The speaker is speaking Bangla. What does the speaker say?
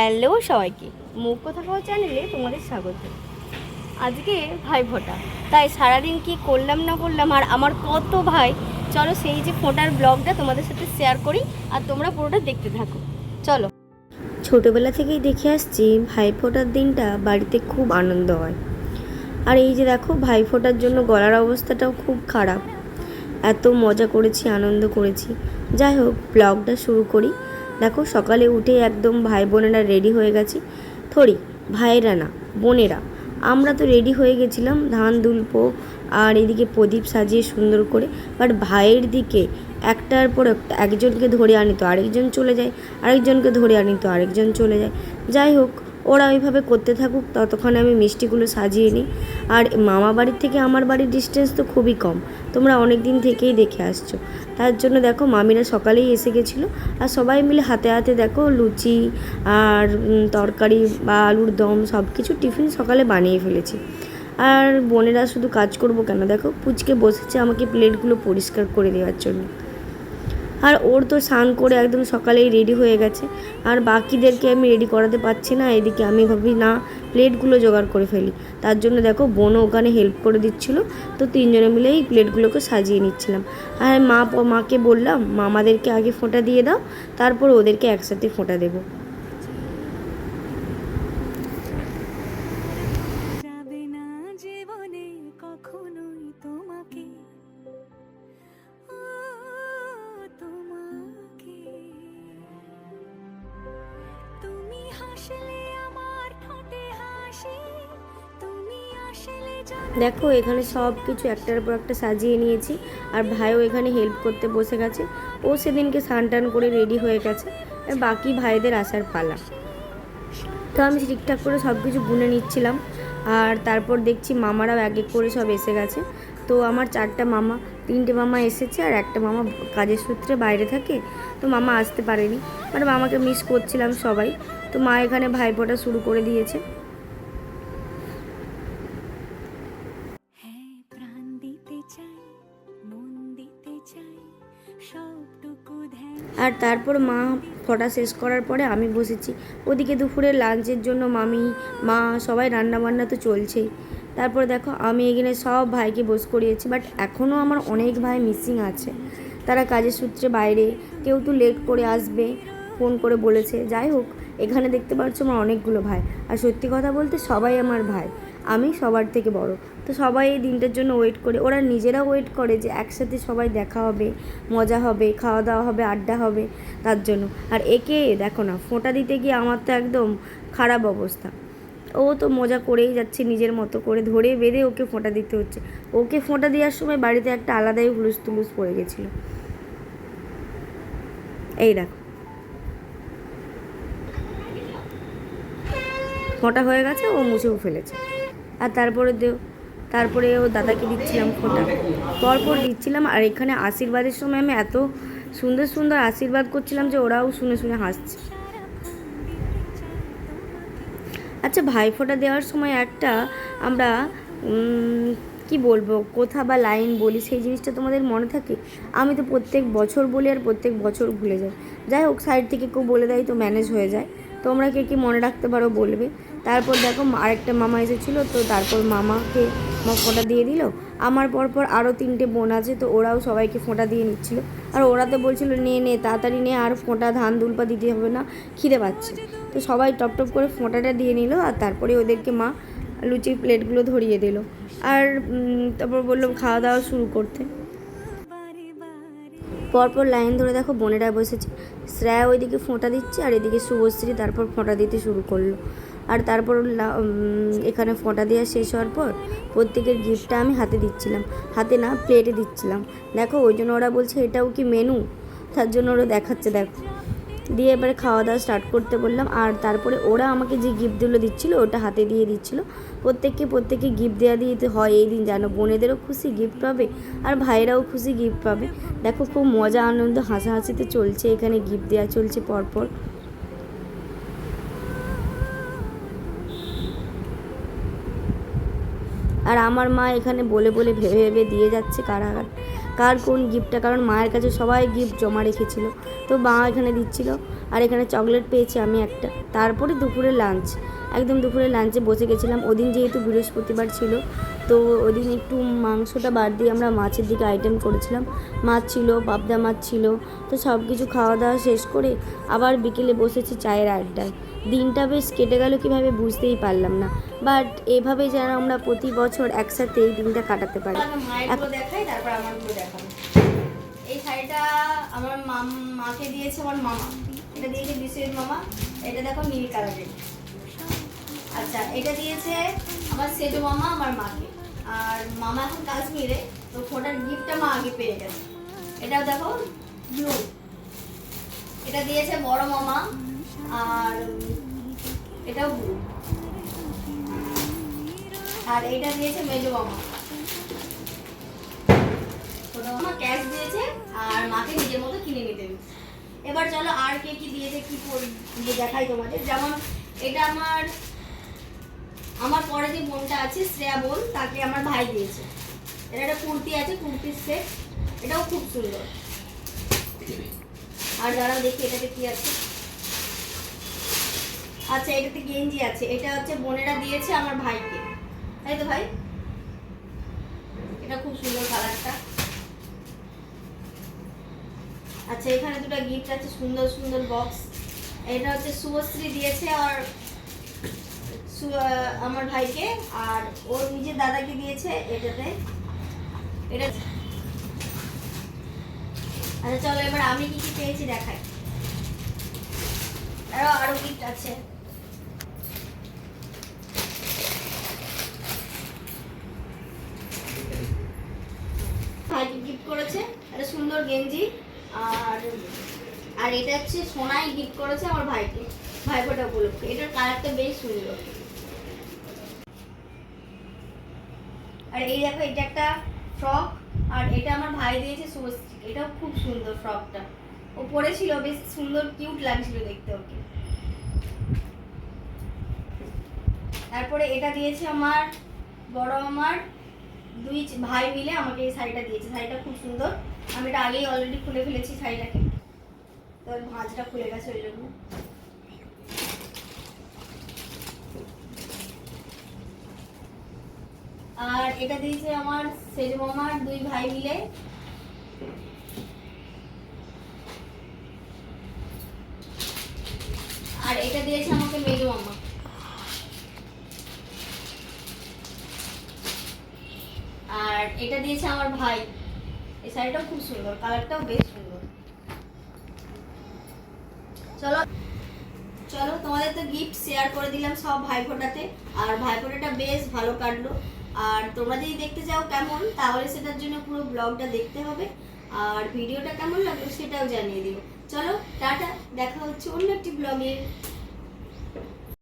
হ্যালো সবাইকে, মুখ কথা কওয়া চ্যানেলে তোমাদের স্বাগত। আজকে ভাই ফোঁটা, তাই সারাদিন কি করলাম না করলাম, আর আমার কত ভাই, চলো সেই যে ফোঁটার ব্লগটা তোমাদের সাথে শেয়ার করি আর তোমরা পুরোটা দেখতে থাকো। চলো। ছোটোবেলা থেকেই দেখে আসছি ভাই ফোঁটার দিনটা বাড়িতে খুব আনন্দ হয়। আর এই যে দেখো, ভাই ফোঁটার জন্য গলার অবস্থাটাও খুব খারাপ। এত মজা করেছি, আনন্দ করেছি। যাই হোক, ব্লগটা শুরু করি। দেখো, সকালে উঠে একদম ভাই বোনেরা রেডি হয়ে গেছি। থরি ভাইয়েরা না, বোনেরা আমরা তো রেডি হয়ে গেছিলাম, ধান দুলপো আর এদিকে প্রদীপ সাজিয়ে সুন্দর করে। বাট ভাইয়ের দিকে একটার পর একটা, একজনকে ধরে আনিত আরেকজন চলে যায়, আরেকজনকে ধরে আনিত আরেকজন চলে যায়। যাই হোক, ওরা ওইভাবে করতে থাকুক, ততক্ষণে আমি মিষ্টিগুলো সাজিয়ে নিই। আর মামা বাড়ির থেকে আমার বাড়ির ডিস্টেন্স তো খুবই কম, তোমরা অনেক দিন থেকেই দেখে আসছো। তার জন্য দেখো, মামিরা সকালেই এসে গেছিলো আর সবাই মিলে হাতে হাতে দেখো লুচি আর তরকারি বা আলুর দম সব কিছু টিফিন সকালে বানিয়ে ফেলেছি। আর বোনেরা শুধু কাজ করবো কেন, দেখো পুচকে বসেছে আমাকে প্লেটগুলো পরিষ্কার করে দেওয়ার জন্য। আর ওর তো স্নান করে একদম সকালেই রেডি হয়ে গেছে, আর বাকিদেরকে আমি রেডি করাতে পারছি না। এদিকে আমি ভাবি না, প্লেটগুলো জোগাড় করে ফেলি। তার জন্য দেখো, বোনও ওখানে হেল্প করে দিচ্ছিলো। তো তিনজনে মিলে এই প্লেটগুলোকে সাজিয়ে নিচ্ছিলাম। আর মাকে বললাম, মামাদেরকে আগে ফোঁটা দিয়ে দাও, তারপর ওদেরকে একসাথে ফোঁটা দেবো। দেখো, এখানে সব কিছু একটার পর একটা সাজিয়ে নিয়েছি। আর ভাইও এখানে হেল্প করতে বসে গেছে। ও সেদিনকে স্নান টান করে রেডি হয়ে গেছে, আর বাকি ভাইদের আসার পালা। তো আমি ঠিকঠাক করে সব কিছু গুনে নিচ্ছিলাম। আর তারপর দেখছি মামারাও এক এক করে সব এসে গেছে। তো আমার 4টা মামা, 3টে মামা এসেছে আর একটা মামা কাজের সূত্রে বাইরে থাকে, তো মামা আসতে পারেনি। মানে মামাকে মিস করছিলাম সবাই। তো মা এখানে ভাইফোঁটা শুরু করে দিয়েছে। আর তারপর মা ফোঁটা শেষ করার পরে আমি বসেছি। ওদিকে দুপুরে লাঞ্চের জন্য মামি, মা সবাই রান্নাবান্না তো চলছেই। তারপর দেখো, আমি এখানে সব ভাইকে বস করিয়েছি। বাট এখনও আমার অনেক ভাই মিসিং আছে, তারা কাজের সূত্রে বাইরে, কেউ তো লেট করে আসবে ফোন করে বলেছে। যাই হোক, এখানে দেখতে পাচ্ছ আমার অনেকগুলো ভাই। আর সত্যি কথা বলতে সবাই আমার ভাই, আমি সবার থেকে বড়। তো সবাই এই দিনটার জন্য ওয়েট করে, ওরা নিজেরাও ওয়েট করে যে একসাথে সবাই দেখা হবে, মজা হবে, খাওয়া দাওয়া হবে, আড্ডা হবে, তার জন্য। আর একে দেখো না, ফোঁটা দিতে গিয়ে আমার তো একদম খারাপ অবস্থা। ও তো মজা করেই যাচ্ছে নিজের মতো করে, ধরে বেঁধে ওকে ফোঁটা দিতে হচ্ছে। ওকে ফোঁটা দেওয়ার সময় বাড়িতে একটা আলাদাই হুলুস তুলুস পড়ে গেছিলো। এই দেখো, ফোঁটা হয়ে গেছে, ও মুছেও ফেলেছে। আর তারপরে ও দাদাকে দিচ্ছিলাম ফোঁটা, পরপর দিচ্ছিলাম। আর এখানে আশীর্বাদের সময় আমি এত সুন্দর সুন্দর আশীর্বাদ করছিলাম যে ওরাও শুনে শুনে হাসছে। আচ্ছা, ভাইফোঁটা দেওয়ার সময় একটা আমরা কি বলবো, কথা বা লাইন বলি, সেই জিনিসটা তোমাদের মনে থাকে? আমি তো প্রত্যেক বছর বলি আর প্রত্যেক বছর ভুলে যাই। যাই হোক, সাইড থেকে কেউ বলে দেয় তো ম্যানেজ হয়ে যায়। তোমরা কে কি মনে রাখতে পারো বলবে। তারপর দেখো, আরেকটা মামা এসেছিলো, তো তারপর মামাকে ফোঁটা দিয়ে দিল। আমার পরপর আরও 3টে বোন আছে, তো ওরাও সবাইকে ফোঁটা দিয়ে নিচ্ছিলো। আর ওরা তো বলছিল, নে তাড়াতাড়ি নে, আর ফোঁটা ধান দুলপা দিতে হবে না, খিদে পাচ্ছে। তো সবাই টপ টপ করে ফোঁটাটা দিয়ে নিল। আর তারপরে ওদেরকে মা লুচির প্লেটগুলো ধরিয়ে দিল। আর তারপর বললাম খাওয়া দাওয়া শুরু করতে। পরপর লাইন ধরে দেখো বোনেরা বসেছে। শ্রেয়া ওইদিকে ফোঁটা দিচ্ছে আর এদিকে শুভশ্রী তারপর ফোঁটা দিতে শুরু করলো। আর তারপর এখানে ফোঁটা দেওয়া শেষ হওয়ার পর প্রত্যেকের গিফটটা আমি হাতে দিচ্ছিলাম, হাতে না প্লেটে দিচ্ছিলাম। দেখো, ওই জন্য ওরা বলছে এটাও কি মেনু, তার জন্য ওরা দেখাচ্ছে। দেখো, দিয়ে এবারে খাওয়া দাওয়া স্টার্ট করতে বললাম। আর তারপরে ওরা আমাকে যে গিফটগুলো দিচ্ছিলো ওটা হাতে দিয়ে দিচ্ছিলো। প্রত্যেককে গিফট দেওয়া দিতে হয় এই দিন, জানো, বোনেদেরও খুশি গিফট পাবে আর ভাইয়েরাও খুশি গিফট পাবে। দেখো, খুব মজা আনন্দ হাসাহাসিতে চলছে, এখানে গিফট দেওয়া চলছে পরপর। আর আমার মা এখানে বলে বলে ভেবে ভেবে দিয়ে যাচ্ছে কার কোন গিফটটা, কারণ মায়ের কাছে সবাই গিফট জমা রেখেছিল, তো মা এখানে দিচ্ছিল। আর এখানে চকলেট পেয়েছি আমি একটা। তারপরে দুপুরে লাঞ্চ, একদম দুপুরে লাঞ্চে বসে গেছিলাম। ওদিন যেহেতু বৃহস্পতিবার ছিল, তো ওদিন একটু মাংসটা বাদ দিয়ে আমরা মাছের দিকে আইটেম করেছিলাম। মাছ ছিল, পাবদা মাছ ছিল। তো সব কিছু খাওয়া দাওয়া শেষ করে আবার বিকেলে বসেছি চায়ের আড্ডায়। দিনটা বেশ কেটে গেল কীভাবে বুঝতেই পারলাম না, বাট এভাবে যেন আমরা প্রতি বছর একসাথে এই দিনটা কাটাতে পারি। মায়েরগুলো দেখাই, তারপর আমারগুলো দেখাবো। এই শাড়িটা আমার মাকে দিয়েছে আমার মামা, এটা দিয়েছে বিশ্বজিৎ মামা। এটা দেখো নীল কালারের। আচ্ছা, এটা দিয়েছে আমার সেজো মামা আমার মাকে। আর মামা এখন কাশ্মীরে, তো ফোটার গিফটটা মা আগে পেয়ে গেছে। এটাও দেখো ব্লু। এটা দিয়েছে বড় মামা, আর এটাও ব্লু। আর এটা দিয়েছে মেজো মামা। ছোট মামা ক্যাশ দিয়েছে আর মাকে নিজের মতো কিনে নিতে। এবার চলো আর কে কি দিয়েছে কি দিয়ে দেখাই তোমাদের। যেমন এটা আমার পরে যে বোনটা আছে শ্রেয়া বোন, তাকে আমার ভাই দিয়েছে। এটা একটা কুর্তি আছে, কুর্তির সেট, এটাও খুব সুন্দর। আর দাঁড়াও দেখি এটাতে কি আছে। আচ্ছা, এটাতে গেঞ্জি আছে। এটা হচ্ছে বোনেরা দিয়েছে আমার ভাইকে, তাই তো ভাই? এটা খুব সুন্দর কালারটা। আচ্ছা, এখানে দুটো গিফট আছে, সুন্দর সুন্দর বক্স। এটা হচ্ছে শুভশ্রী দিয়েছে আর আমার ভাইকে, আর ওর নিজের দাদাকে দিয়েছে এটাতে। এটা আচ্ছা চলো এবার আমি কি কি পেয়েছি দেখাই। আরো গিফট আছে। ভাইকে গিফট করেছে একটা সুন্দর গেঞ্জি, আর এটা হচ্ছে সোনাই গিফট করেছে আমার ভাইকে ভাইফোঁটা উপলক্ষে। এটার কালারটা বেশ সুন্দর। আর এই দেখো, এটা একটা ফ্রক, আর এটা আমার ভাই দিয়েছে শুভশ্রী। এটাও খুব সুন্দর ফ্রকটা, ও পরেছিল, বেশ সুন্দর কিউট লাগছিল দেখতে ওকে। তারপরে এটা দিয়েছে আমার বড় আমার দুই ভাই মিলে আমাকে এই শাড়িটা দিয়েছে। শাড়িটা খুব সুন্দর। আমি এটা আগেই অলরেডি খুলে ফেলেছি শাড়িটাকে, তো ভাঁজটা খুলে গেছে ওই জন্য। আর এটা দিয়েছে আমার সেজো মামার দুই ভাই মিলে। আর এটা দিয়েছে আমাকে মেজো মামা। আর এটা দিয়েছে আমার ভাই। এই শাড়িটাও খুব সুন্দর, কালারটাও বেশ সুন্দর। চলো চলো তোমাদের তো গিফট শেয়ার করে দিলাম সব ভাইফোঁটাতে, আর ভাইফোঁটাটা বেশ ভালো কাটলো। আর তোমরা যদি দেখতে চাও কেমন, তাহলে সেটার জন্য পুরো ব্লগটা দেখতে হবে। আর ভিডিওটা কেমন লাগলো সেটাও জানিয়ে দিও। চলো টাটা, দেখা হচ্ছে অন্য একটি ব্লগে।